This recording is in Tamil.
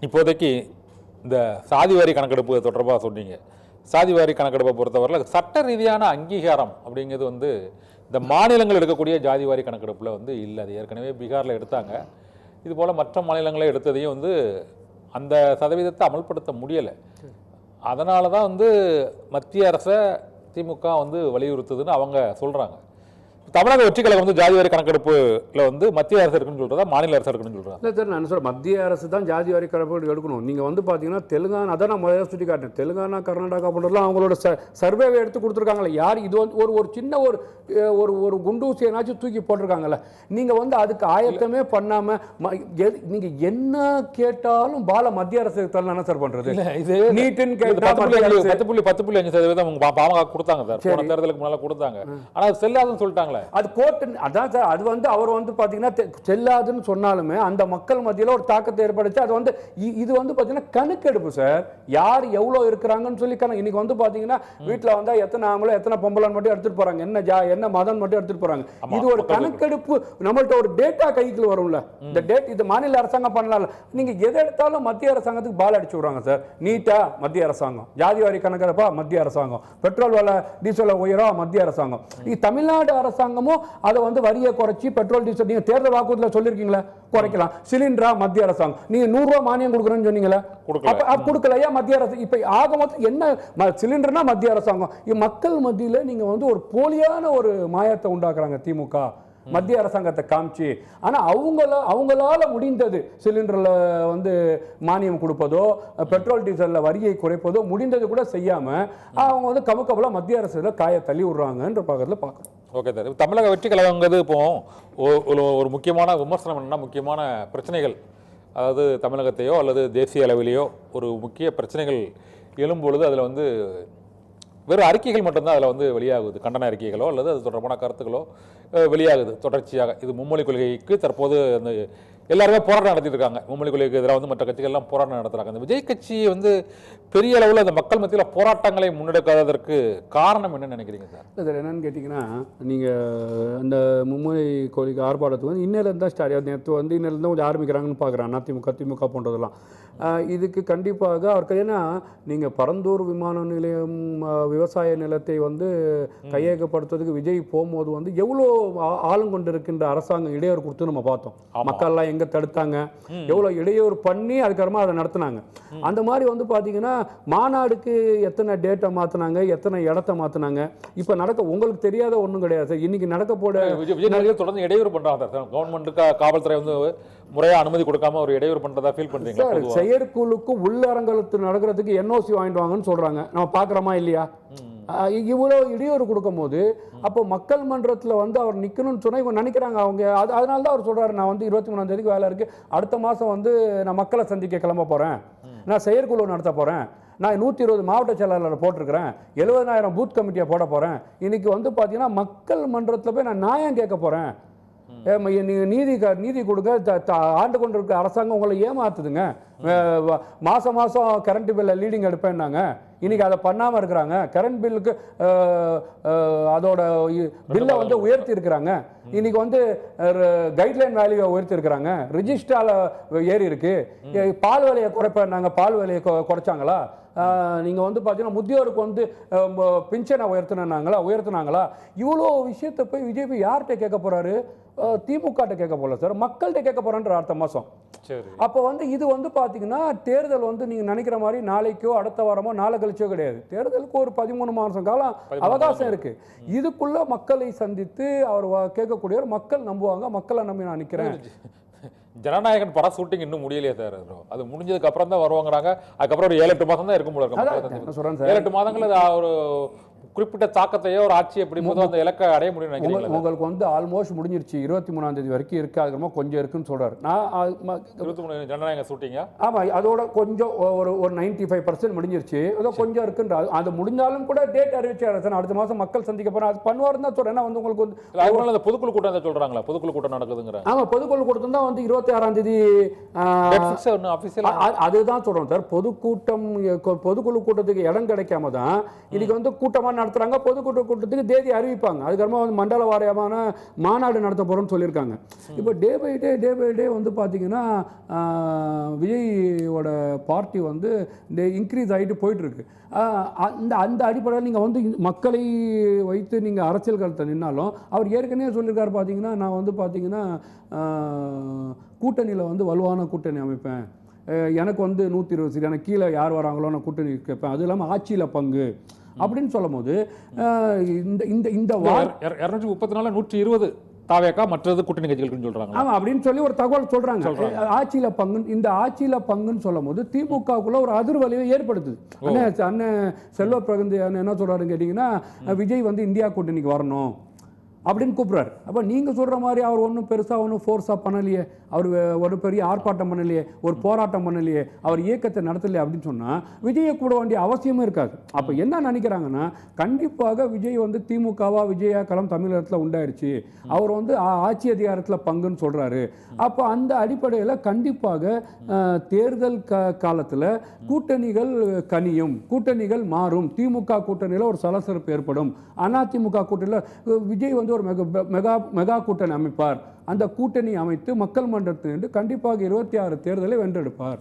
இப்போதைக்கு இந்த சாதிவாரி கணக்கெடுப்பு தொடர்பாக சொன்னீங்க. சாதிவாரி கணக்கெடுப்பை பொறுத்தவரையில் சட்ட ரீதியான அங்கீகாரம் அப்படிங்கிறது வந்து இந்த மாநிலங்கள் எடுக்கக்கூடிய ஜாதிவாரி கணக்கெடுப்பில் வந்து இல்லை. அது ஏற்கனவே பீகாரில் எடுத்தாங்க. இதுபோல் மற்ற மாநிலங்களே எடுத்ததையும் வந்து அந்த சதவீதத்தை அமல்படுத்த முடியலை. அதனால தான் வந்து மத்திய அரசை திமுக வந்து வலியுறுத்துதுன்னு அவங்க சொல்கிறாங்க. தமிழக வெற்றி கழகம் வந்து ஜாதிவாரி கணக்கெடுப்புல வந்து மத்திய அரசு இருக்குன்னு சொல்றதா மாநில அரசு இருக்குன்னு சொல்றாங்க? இல்லை சார், நான் சொல்கிறேன் மத்திய அரசு தான் ஜாதிவாரி கணக்கெடுப்பு எடுக்கணும். நீங்கள் வந்து பார்த்தீங்கன்னா தெலுங்கானா, அதான் நான் முதல்ல சுட்டி காட்டேன், தெலுங்கானா கர்நாடகா போன்றலாம் அவங்களோட சர்வேவை எடுத்து கொடுத்துருக்காங்களே. யார் இது வந்து ஒரு சின்ன ஒரு குண்டூசி ஏனாச்சும் தூக்கி போட்டிருக்காங்கல்ல. நீங்கள் வந்து அதுக்கு ஆயத்தமே பண்ணாமல் நீங்கள் என்ன கேட்டாலும் மத்திய அரசு தரலாம். என்ன சார் பண்ணுறது? இது நீட்டுன்னு கேட்டு 10.5% பாமக கொடுத்தாங்க சார், போன தேர்தலுக்கு முன்னால் கொடுத்தாங்க. ஆனால் அது செல்லாதுன்னு சொல்லிட்டாங்களே. அது கோர்ட் அதான் சார். அது வந்து அவர் வந்து பாத்தீங்கன்னா செல்லாதுன்னு சொன்னாலுமே அந்த மக்கள் மத்தியில் ஒரு தாக்கத்தை ஏற்படுத்தி அது வந்து இது வந்து பாத்தீங்கன்னா கணக்கெடுப்பு சார். யார் எவ்வளவு இருக்கிறாங்கன்னு சொல்லி இன்னைக்கு வந்து பாத்தீங்கன்னா வீட்டுல வந்தா எத்தனை ஆம்பளை எத்தனை பொம்பளை மட்டும் எடுத்துட்டு போறாங்க, என்ன மதம் மட்டும் எடுத்துட்டு போறாங்க. இது ஒரு கணக்கெடுப்பு. நம்மள்ட்ட ஒரு டேட்டா கைக்குள்ள வரும்ல. இந்த டேட் இது மாநில அரசாங்கம் பண்ணலாம். நீங்க எதை எடுத்தாலும் மத்திய அரசாங்கத்துக்கு பால் அடிச்சு விடுறாங்க சார். நீட்டா மத்திய அரசாங்கம், ஜாதிவாரி கணக்கெடுப்பா மத்திய அரசாங்கம், பெட்ரோல் விலை டீசல் உயரா மத்திய அரசாங்கம். தமிழ்நாடு அரசாங்கமும் அதை வந்து வரியை குறைச்சி பெட்ரோல் டீசல் நீங்க தேர்தல் வாக்குறுதியில் சொல்லிருக்கீங்களா குறைக்கலாம், சிலிண்டரா மத்திய அரசாங்கம். நீங்க 100 ரூபாய் மானியம் கொடுக்குறேன்னு சொன்னீங்களா? கொடுக்கலையா மத்திய அரசு? இப்ப ஆக மொத்தம் என்ன சிலிண்டர்னா மத்திய அரசாங்கம். மக்கள் மத்தியில நீங்க வந்து ஒரு போலியான ஒரு மாயத்தை உண்டாக்குறாங்க திமுக மத்திய அரசாங்கத்தை காமிச்சு. ஆனா அவங்களால முடிந்தது சிலிண்டர்ல வந்து மானியம் கொடுப்பதோ பெட்ரோல் டீசல்ல வரியை குறைப்பதோ முடிந்தது கூட செய்யாம அவங்க வந்து கமுக்கபல மத்திய அரசுல காய தள்ளி விடுறாங்கன்ற பக்கத்தில் பார்க்கணும். Okay sir. தமிழக வெற்றி கழகங்கிறது இப்போ ஒரு முக்கியமான விமர்சனம் என்னன்னா, முக்கியமான பிரச்சனைகள், அதாவது தமிழகத்தையோ அல்லது தேசிய அளவிலேயோ ஒரு முக்கிய பிரச்சனைகள் எழும்பொழுது அதில் வந்து வெறும் அறிக்கைகள் மட்டும்தான் அதில் வந்து வெளியாகுது. கண்டன அறிக்கைகளோ அல்லது அது தொடர்பான கருத்துக்களோ வெளியாகுது தொடர்ச்சியாக. இது மும்மொழி கொள்கைக்கு தற்போது அந்த எல்லாருமே போராட்டம் நடத்திட்டு இருக்காங்க. மும்மொழி கொள்கைக்கு எதிராக வந்து மற்ற கட்சிகள்லாம் போராட்டம் நடத்துகிறாங்க. அந்த விஜய் கட்சி வந்து பெரிய அளவில் அந்த மக்கள் மத்தியில் போராட்டங்களை முன்னெடுக்காததற்கு காரணம் என்னன்னு நினைக்கிறீங்க சார்? சார் என்னன்னு கேட்டிங்கன்னா, நீங்கள் அந்த மும்மொழி கொள்கை ஆர்ப்பாட்டத்துக்கு வந்து இன்னிலேருந்து தான் ஸ்டார்ட், நேற்று வந்து இன்னிலேருந்து கொஞ்சம் ஆரம்பிக்கிறாங்கன்னு பார்க்குறேன். திமுக போன்றதெல்லாம் இதுக்கு கண்டிப்பாக அவருக்கு. ஏன்னா நீங்கள் பரந்தூர் விமான நிலையம் விவசாய நிலத்தை வந்து கையகப்படுத்துறதுக்கு விஜய் போகும்போது வந்து எவ்வளோ ஆளுங்கொண்டு இருக்கின்ற அரசாங்கம் இடையூறு கொடுத்து நம்ம பார்த்தோம். மக்கள்லாம் எங்கே தடுத்தாங்க, எவ்வளோ இடையூறு பண்ணி அதுக்கப்புறமா அதை நடத்தினாங்க. அந்த மாதிரி வந்து பார்த்தீங்கன்னா மாநாடுக்கு எத்தனை டேட்டை மாற்றினாங்க, எத்தனை இடத்த மாற்றினாங்க. இப்போ உங்களுக்கு தெரியாத ஒன்றும் கிடையாது சார். இன்னைக்கு நடக்க போட விஜய் தொடர்ந்து இடையூறு பண்ணுறாங்க சார். கவர்மெண்ட்டுக்கு காவல்துறை வந்து முறையாக அனுமதி கொடுக்காம ஒரு இடையூறு பண்ணுறதா ஃபீல் பண்ணுறீங்க? செயற்குழுக்கு உள்ளரங்கத்து நடக்கிறதுக்கு என்ஓசி வாங்கிட்டு வாங்கன்னு சொல்கிறாங்க. நம்ம பார்க்குறோமா இல்லையா? இவ்வளோ இடையூறு கொடுக்கும் போது அப்போ மக்கள் மன்றத்தில் வந்து அவர் நிற்கணும்னு சொன்னால் இவங்க நினைக்கிறாங்க. அவங்க அதனால தான் அவர் சொல்கிறாரு, நான் வந்து 23ஆம் தேதிக்கு வேலை இருக்குது, அடுத்த மாதம் வந்து நான் மக்களை சந்திக்க கிளம்ப போகிறேன், நான் செயற்குழு நடத்த போகிறேன், நான் 120 மாவட்ட செயலாளர் போட்டிருக்கிறேன், 70,000 பூத் கமிட்டியை போட போகிறேன், இன்னைக்கு வந்து பார்த்தீங்கன்னா மக்கள் மன்றத்தில் போய் நான் நியாயம் கேட்க போகிறேன், நீங்கள் நீதி கொடுக்க ஆண்டு கொண்டு இருக்க அரசாங்கம் உங்களை ஏமாத்துதுங்க, மாதம் கரண்ட் பில்லை லீடிங் எடுப்பேன்னாங்க, இன்னைக்கு அதை பண்ணாமல் இருக்கிறாங்க, கரண்ட் பில்லுக்கு அதோட பில்லை வந்து உயர்த்தி இருக்கிறாங்க, இன்னைக்கு வந்து கைட்லைன் வேல்யூவை உயர்த்தி இருக்கிறாங்க, ரிஜிஸ்டால ஏறி இருக்கு, பால் விலையை குறைப்பாங்க, பால் விலையை குறைச்சாங்களா, நீங்கள் வந்து பார்த்தீங்கன்னா முதியோருக்கு வந்து பென்ஷனை உயர்த்தினாங்களா, இவ்வளோ விஷயத்தை போய் விஜய் யார்கிட்ட கேட்க போகிறாரு? திமுக கேட்க போகல சார், மக்கள்கிட்ட கேட்க போகிறான்ற அடுத்த மாதம். அப்போ வந்து இது வந்து பார்த்தீங்கன்னா தேர்தல் வந்து நீங்கள் நினைக்கிற மாதிரி நாளைக்கோ அடுத்த வாரமோ நாளை கழிச்சோ கிடையாது. தேர்தலுக்கு ஒரு 13 மாதம் காலம் அவகாசம் இருக்கு. இதுக்குள்ள மக்களை சந்தித்து அவர் கேட்கக்கூடியவர் மக்கள் நம்புவாங்க, மக்களை நம்பி நான் நிற்கிறேன். ஜனநாயகன் படம் ஷூட்டிங் இன்னும் முடியலையே சார். அது முடிஞ்சதுக்கு அப்புறம் தான் வருவாங்கிறாங்க. அதுக்கப்புறம் ஒரு 7-8 மாதம் தான் இருக்கும் போல இருக்கு. 7-8 மாதங்கள் ஒரு குறிப்பிட்ட தாக்கத்தையோ ஒரு ஆட்சி எப்படி போதும் அந்த இலக்கை அடைய முடியும் நினைக்கிறீங்க? உங்களுக்கு வந்து ஆல்மோஸ்ட் முடிஞ்சிருச்சு, 23ஆம் தேதி வரைக்கும் இருக்கு, அதுக்கப்புறமா கொஞ்சம் இருக்குன்னு சொல்றாரு. நான் 23 ஜனநாயக ஷூட்டிங்கா? ஆமா, அதோட கொஞ்சம் ஒரு 95% முடிஞ்சிருச்சு, ஏதோ கொஞ்சம் இருக்குன்ற. அது முடிஞ்சாலும் கூட டேட் அறிவிச்சாரு, அடுத்த மாதம் மக்கள் சந்திக்க போறேன், அது பண்ணுவாருன்னு தான் சொல்றேன். வந்து உங்களுக்கு வந்து பொதுக்குழு கூட்டம் சொல்றாங்களா? பொதுக்குழு கூட்டம் நடக்குதுங்கிற. ஆமா, பொதுக்குழு கூட்டம் தான் வந்து 26ஆம் தேதி அதுதான் சொல்றோம் சார். பொதுக்குழு கூட்டத்துக்கு இடம் கிடைக்காம தான் இன்னைக்கு வந்து கூட்டமா நடத்துறாங்க, கூட்டத்துக்கு தேதி அறிவிப்பாங்க. அதுக்கப்புறமா வந்து மண்டல வாரியமான மாநாடு நடத்த போறோம்னு சொல்லியிருக்காங்க. இப்போ டே பை டே வந்து பார்த்தீங்கன்னா விஜயோட பார்ட்டி வந்து இன்க்ரீஸ் ஆகிட்டு போயிட்டு இருக்கு. அந்த அடிப்படையில் நீங்கள் வந்து மக்களை வைத்து நீங்கள் அரசியல் களத்தை நின்னாலும் அவர் ஏற்கனவே சொல்லியிருக்காரு. பார்த்தீங்கன்னா நான் வந்து பார்த்தீங்கன்னா கூட்டணியில் வந்து வலுவான கூட்டணி அமைப்பேன், எனக்கு வந்து 120 சீட், எனக்கு கீழே யார் வராங்களோ நான் கூட்டணி கேட்பேன், அது இல்லாமல் ஆட்சியில் பங்கு அப்படின்னு சொல்லும் போது இந்த 234 120 தாவேக்கா மற்றது கூட்டணி கட்சிகளுக்குன்னு சொல்றாங்க. ஆமா அப்படின்னு சொல்லி ஒரு தகவல் சொல்றாங்க. ஆட்சியில பங்கு, இந்த ஆட்சியில பங்குன்னு சொல்லும் போது திமுகவுக்குள்ள ஒரு அதிர்வலிவை ஏற்படுத்துது. அண்ணன் செல்வ பிரகந்தி என்ன சொல்றாருன்னு கேட்டீங்கன்னா, விஜய் வந்து இந்தியா கூட்டணிக்கு வரணும் அப்படின்னு கூப்பிட்றாரு. அப்போ நீங்கள் சொல்கிற மாதிரி அவர் ஒன்றும் பெருசாக ஒன்றும் ஃபோர்ஸாக பண்ணலையே, அவர் ஒரு பெரிய ஆர்ப்பாட்டம் பண்ணலையே, ஒரு போராட்டம் பண்ணலையே, அவர் இயக்கத்தை நடத்தலையே அப்படின்னு சொன்னால் விஜயை கூட வேண்டிய அவசியமும் இருக்காது. அப்போ என்ன நினைக்கிறாங்கன்னா, கண்டிப்பாக விஜய் வந்து திமுகவா விஜயா களம் தமிழகத்தில் உண்டாயிருச்சு, அவர் வந்து ஆட்சி அதிகாரத்தில் பங்குன்னு சொல்கிறாரு. அப்போ அந்த அடிப்படையில் கண்டிப்பாக தேர்தல் காலத்தில் கூட்டணிகள் கனியும், கூட்டணிகள் மாறும், திமுக கூட்டணியில் ஒரு சலசலப்பு ஏற்படும், அதிமுக கூட்டணியில் விஜய் வந்து ஒரு மெகா கூட்டணி அமைப்பார், அந்த கூட்டணி அமைத்து மக்கள் மன்றத்திலிருந்து கண்டிப்பாக 26 தேர்தலை வென்றெடுப்பார்.